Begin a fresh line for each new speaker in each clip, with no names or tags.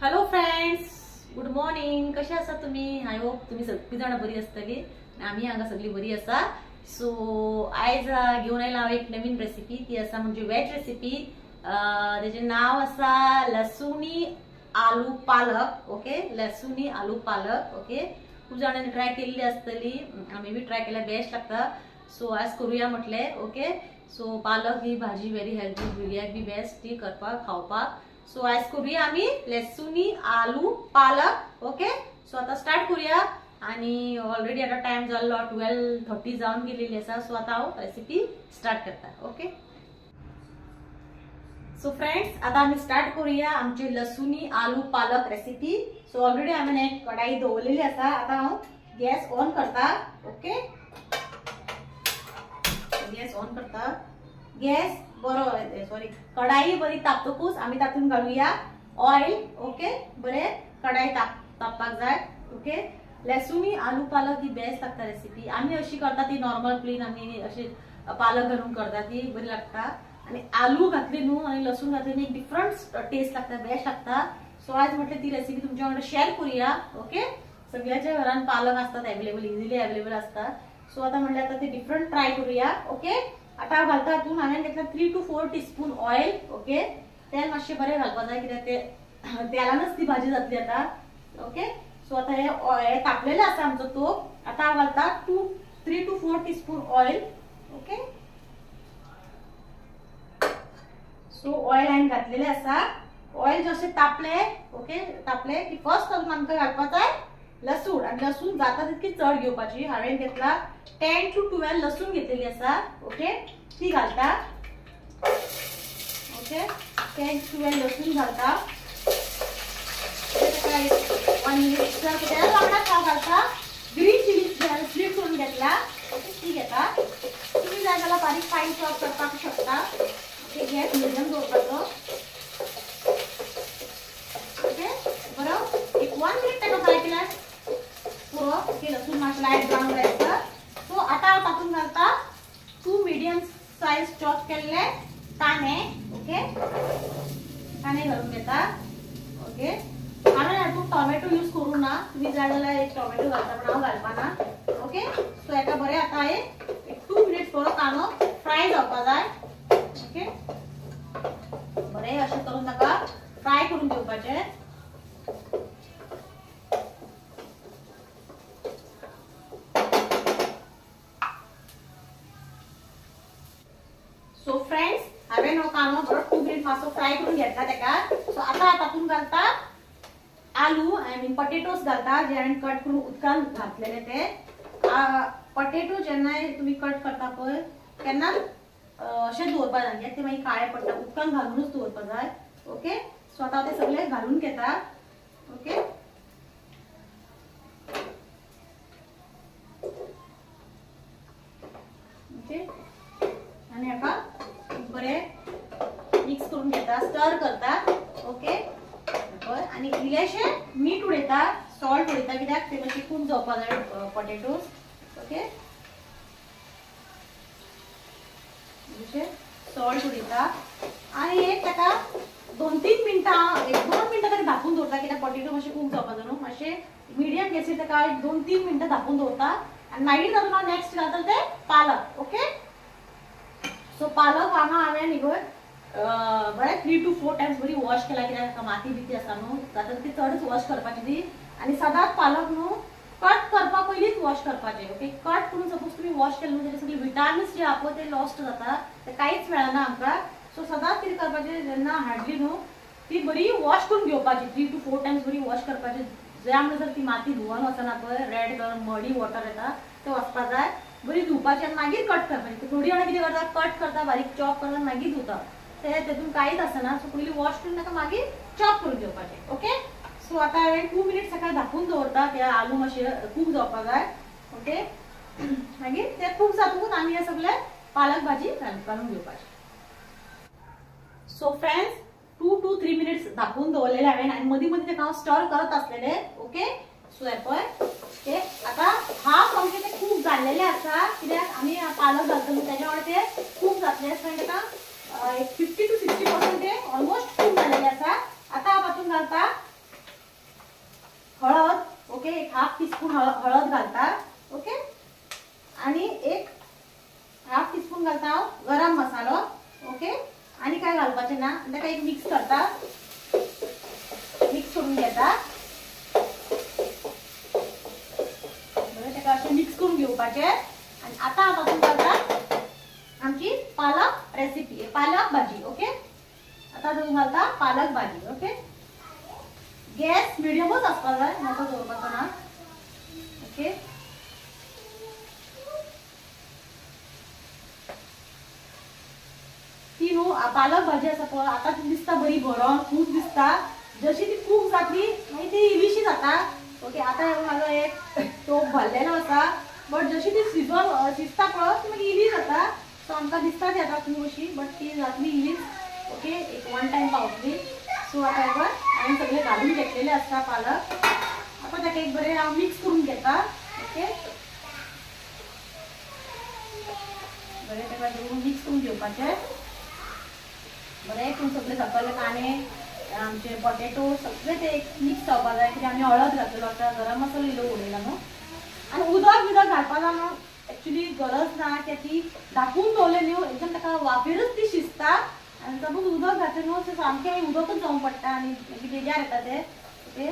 Hello friends, good morning. कशे आसा तुम्ही? आय होप तुम्ही सगळी जण बरी असतली. आम्ही हांगा सगळी बरी आसा. सो आयज घेऊन आयला हांव एक नवीन रेसिपी. ती आसा म्हणजे वेज रेसिपी. तेजे नाव आसा लसुनी आलू पालक. ओके, लसुनी आलू पालक. ओके, खूप जणांनी ट्राय केलेली असतली. आम्ही बी ट्राय केला, बेस्ट लागता. सो आज करूया म्हटले. ओके, सो पालक ही भाजी व्हेरी हेल्थी, भुरग्यांक बी बेस्ट ती करपाक खावपाक. सो आज करूया आम्ही लसुनी आलू पालक. ओके, सो आता स्टार्ट करूया. आणि ऑलरेडी आता टाइम झालो 12:30 जाऊन गेलेली असा. सो आता हांव रेसिपी स्टार्ट करता. ओके, सो फ्रेंड्स आता आम्ही स्टार्ट करूया आमची लसुनी आलू पालक रेसिपी. सो ऑलरेडी आम्ही एक कढाई दवरलेली असा. आता हांव गॅस ऑन करता. ओके, गॅस ऑन करता. गॅस बरो सॉरी कढाई बरी तापतकूच आम्ही तातून घालूया ऑइल. ओके, बरे कढाई तापपाक जाय. ओके, लसुनी आलू पालक ही बेस्ट लागता रेसिपी. आम्ही अशी करता ती नॉर्मल प्लेन आम्ही अशी पालक घालून करता ती बरी लागता. आणि आलू घातली न्हू आणि लसूण घातली एक डिफरंट टेस्ट लागता, बेस्ट लागता. सो आज म्हटले ती रेसिपी तुमच्या वांगडा शेअर करूया. ओके, सगळ्याच्या घरात पालक असतात, अवेलेबल, इझिली अवेलेबल असतात. सो आता म्हटले आता ते डिफरंट ट्राय करूया. ओके, आता घालता हातून हांवें घेतला 3 to 4 टीस्पून ऑइल. ओके, तेल मातशे बरें घालपा जाय कित्याक ते तेलानच ती भाजी जातली आता. ओके, सो आता हे तापलेले आसा आमचो तोप. आता हांव घालता 3 to 4 teaspoon oil. Okay, so oil हांवें घातलेले आसा. ऑइल जशें तापले, ओके तापले की फर्स्ट तातून आमकां घालपा जाय लसूण. आणि लसूण जाता तितकी चड घेवपाची. हांवें घेतला 10 to 12 लसूण घेतलेली आसा. ओके, ती घालता. ओके, 10 to 12 लसूण घालता. 1 मिनिट त्या वांगडाच हांव घालता ग्रीन चिली स्प्लिट करून घेतला. ओके, ती घेता. तुम्ही जाय जाल्यार बारीक फायन चॉप करपाक शकता. ओके, गॅस मिडियम दवरपाचो. ओके, बरो एक 1 मिनिट ताका फ्राय केला पुरो. ओके, लसूण मातशें लायट ब्राऊन जायचा. सो आता हांव तातून घालता 2 मीडियम साइज चॉप केल्ले कांदे. ओके, कांदे घालून घेता. ओके, हांवें हातून टोमॅटो यूज करू ना. तुम्ही जाय जाल्यार एक टोमॅटो घालता, पण हांव घालपाना. ओके, सो हेका बरें आता एक 2 मिनिट्स बरो कांदो फ्राय जावपा जाय. ओके, बरें अशें करून ताका फ्राय करून घेवपाचें. सो फ्रेंड्स हांवें हो कांदो बरो 2 मिनिट मातसो फ्राय करून घेतला तेका. सो आता तातून घालता आलू, आय मीन पटेटोस घालता जे हांवें कट करून उदकान घातलेले ते. पटेटो जेन्ना तुम्ही कट करता पळय तेन्ना अशें दवरपा जाय, कित्याक ते मागीर काळे पडटा. उदकान घालूनच दवरपा जाय. ओके, सो आता ते सगळे घालून घेता. ओके, ओके, आणि हाका बरें मिक्स करून घेता, स्टर करता. ओके, आणि इल्लेशें मीठ उडयता, सॉल्ट उडयता, कित्याक ते मातशे खूब जावपा जाय पटेटोस. ओके, सॉल्ट उडयता आणि एक ताका 2-3 मिनटां 1-2 मिनटां तरी धापून दवरता, कित्याक पटेटो मातशे खूब जावपा जाय न्हू. मातशे मिडियम गॅसीर ताका 2-3 मिनटां धापून दवरता. आणि मागीर तातूंत हांव नेक्स्ट घालता ते पालक. ओके, सो पालक हांगा हांवें न्ही गो बरें 3 to 4 टायम्स बरी वॉश केला, कित्याक माती बिती आसा न्हू, जाता ती चडच वॉश करपाची ती. आणि सदांच पालक न्हू कट करपा पयलींच वॉश करपाचें. ओके, कट करून सपोज तुम्ही वॉश केलें न्हू, सगळे विटामिन्स जे आहा पळय ते लॉस्ट जाता, ते कांयच मेळना आमकां. सो सदांच कितें करपाचें, जेन्ना हाडली न्हू ती बरी वॉश करून घेवपाची. 3 to 4 टायम्स बरी वॉश करपाची. ज्या जर ती माती धुवन वचना पळय, रेड कलर मडी वॉटर येता ते वचपा जाय. बरी धुवपाची आणि मागीर कट करपाची. थोडी जाणां कितें करता, कट करता, बारीक चॉप करता, मागीर धुता. तेतून कांयच आसना. सो पयलीं वॉश करून ताका मागीर चॉप करून घेवपाचें. ओके, सो आता हांवें 2 मिनिट्स ताका धापून दवरता. ते आलू मातशे खूब जावपा जाय. ओके, मागीर ते खूब जातकूच आमी हे सगळे पालक भाजी घालून घेवपाची. सो फ्रेंड्स 2 to 3 मिनिट्स धापून दवरलेले हांवें आणि मदीं मदीं ताका हांव स्टर करत आसलेले. ओके, सो हे पळय ते आता हाफ आमचे ते खूब जाल्लेले आसा, कित्याक आमी पालक घालता न्हू तेज्या वांगडा ते खूब जातले. सो ताका 50 to 60% ते ऑलमोस्ट खूब जाल्लेले आसा. आता हांव तातूंत घालता घालपाचें ना ताका एक मिक्स करता, मिक्स करून घेता, बरें ताका अशें मिक्स करून घेवपाचें। आनी आतां हांव तातूंत घालता आमची पालक रेसिपी, पालक भाजी। ओके, आतां तातूंत घालता पालक भाजी। ओके, गॅस मिडियमूच आसपाक जाय, मोठो दवरपाचो ना। ओके, ती न्हू पालक भाजी आसा पळय, आतां ती दिसता बरी भरोन खूब दिसता, जशी ती कूक जातली मागीर ती इल्लीशी जाता। ओके, आतां म्हाजो एक टोप भरलेलो आसा, बट जशी ती शिजता पळय ती मागीर इल्ली जाता। सो आमकां दिसता ती आतां खूब अशी, बट ती जातली इल्लीच। ओके, एक 1 टायम पावतली। सो आतां एक बार हांवें सगळे घालून घेतलेले आसता पालक, आतां ताका एक बरें हांव मिक्स करून घेता। ओके, बरें ताका मिक्स करून घेवपाचें, बरें करून सगळे सकयल कांदे आमचे पोटेटो सगळे ते मिक्स जावपाक जाय, कित्याक आमी हळद घातलेलो आसा, गरम मसालो इल्लो उडयला न्हू, आनी उदक घालपाक न्हू एक्चुली गरज ना, कित्याक ती धापून दवरले न्हू एकदम ताका वाफेरच ती शिजता। आनी सपोज उदक घातलें न्हू सो सामकें उदकच जावंक पडटा आनी मागीर बेजार येता ते। ओके,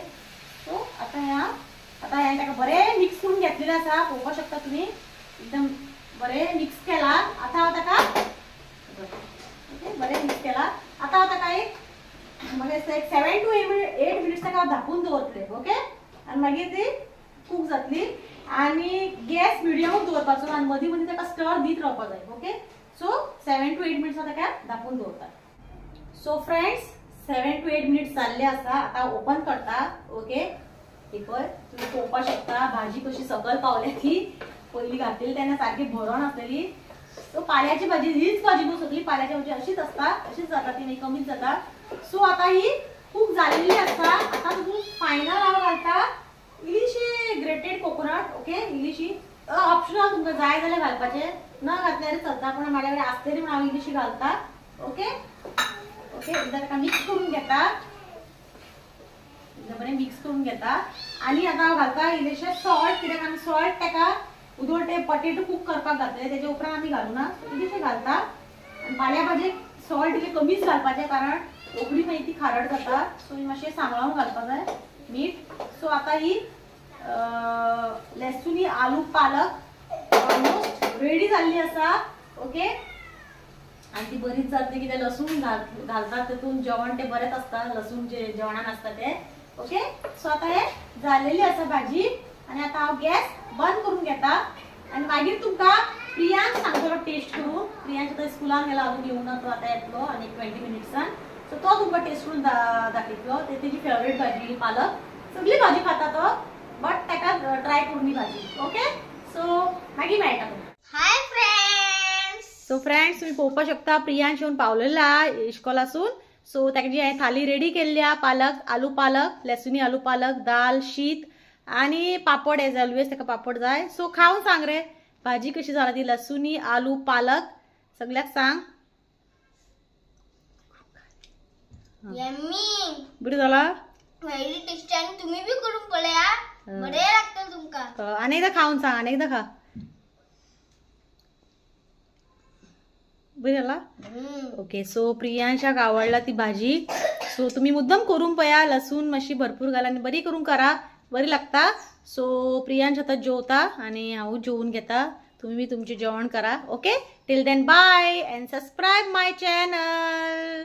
सो आतां हांवें ताका बरें मिक्स करून घेतलेलें आसा, पळोवपाक शकता तुमी एकदम बरें मिक्स केला। आतां हांव ताका ओके बरें मिक्स केला, आतां हांव ताका एक म्हाका दिसता एक 7 to 8 मिनिट्स ताका हांव धापून दवरतलें। ओके, आनी मागीर ती कूक जातली आनी गॅस मिडियमूच दवरपाचो आनी मदीं मदीं ताका स्टर दीत रावपाक जाय। ओके, सो 7 to 8 मिनिट्स हांव ताका धापून दवरता। सो फ्रेंड्स 7 to 8 मिनिट्स जाल्ले आसा, आतां ओपन करता। ओके, ही पळय तुमी पळोवपाक शकता भाजी कशी सकयल पावल्या, ती पयलीं घातलेली तेन्ना सारकी भरोन आसलेली। सो पाल्याची भाजी हीच भाजी न्हू, सगळी पाल्याची भाजी अशीच आसता, अशीच जाता ती मागीर कमीच जाता। सो आतां ही कूक जाल्ली आसा, आतां तातूंत फायनल हांव घालता इल्लीशी ग्रेटेड कोकोनट। ओके, इल्लीशी ऑप्शनल, तुमकां जाय जाल्यार घालपाचें, न घातल्यार चलता, पूण म्हाज्या कडेन आसतली म्हूण हांव इल्लीशी घालता। ओके, ओके, एकदां ताका मिक्स करून घेता, एकदां बरें मिक्स करून घेता आनी आतां हांव घालता इल्लेशें सॉल्ट, कित्याक आमी सॉल्ट ताका उदोळ ते पोटेटो कूक करपाक घातलेले, तेजे उपरांत आमी घालूना, इल्लेशें घालता। आनी पाल्या भाजयेक सॉल्ट इल्लें कमीच घालपाचें, कारण उकडी मागीर ती खारट जाता, सो मातशें सांबाळून घालपाक जाय मीठ। सो आतां ही लसुनी आलू पालक ऑलमोस्ट रेडी जाल्ली आसा। ओके, आनी ती बरीच जातली, कित्याक लसूण घालतात तेतून जेवण ते बरेंच आसता, लसूण जे जेवणान आसता ते। ओके, सो आतां हे जालेली आसा भाजी आनी आतां हांव गॅस बंद करून घेता आनी मागीर तुमकां प्रियांक सांगतलो टेस्ट करून। प्रियांक आतां स्कुलान गेला, अजून येवना, तो आतां येतलो आनी 20 मिनिट्सान, सो तो तुमकां टेस्ट करून दाखयतलो। तेजी फेवरेट भाजी पालक, सगळी भाजी खाता तो, बट ताका ट्राय करून ही भाजी। ओके, सो मागीर मेळटा तुमकां।
हाय फ्रेंड्स,
सो फ्रेंड्स तुम्ही पळोवपाक शकता प्रियांश येवन पावलेला इश्कोलासून। सो ताका जी हांवें थाली रेडी केल्ली पालक, आलू पालक, लसुनी आलू पालक, दाल, शीत आनी पापड, एज ऑलवेज ताका पापड जाय। सो खावन सांग रे भाजी कशी जाला ती, लसुनी आलू पालक, सगळ्याक सांग।
यम्मी,
बरी जाला,
व्हेरी टेस्टी, आणि तुम्ही बी करून पळया, बरे लागतल तुमका।
अनेकदा खाऊन सांग, अनेकदा खा, बरी जाला। ओके, सो प्रियांशाक आवडला ती भाजी, सो तुम्ही मुद्दम करून पळया, लसूण मातशी भरपूर घाला आणि बरी करून करा, बरी लागता। सो प्रियांश आता जेवता आणि हांव जेवून घेता, तुम्ही बी तुमचे जेवण करा। Okay, till then bye and subscribe my channel.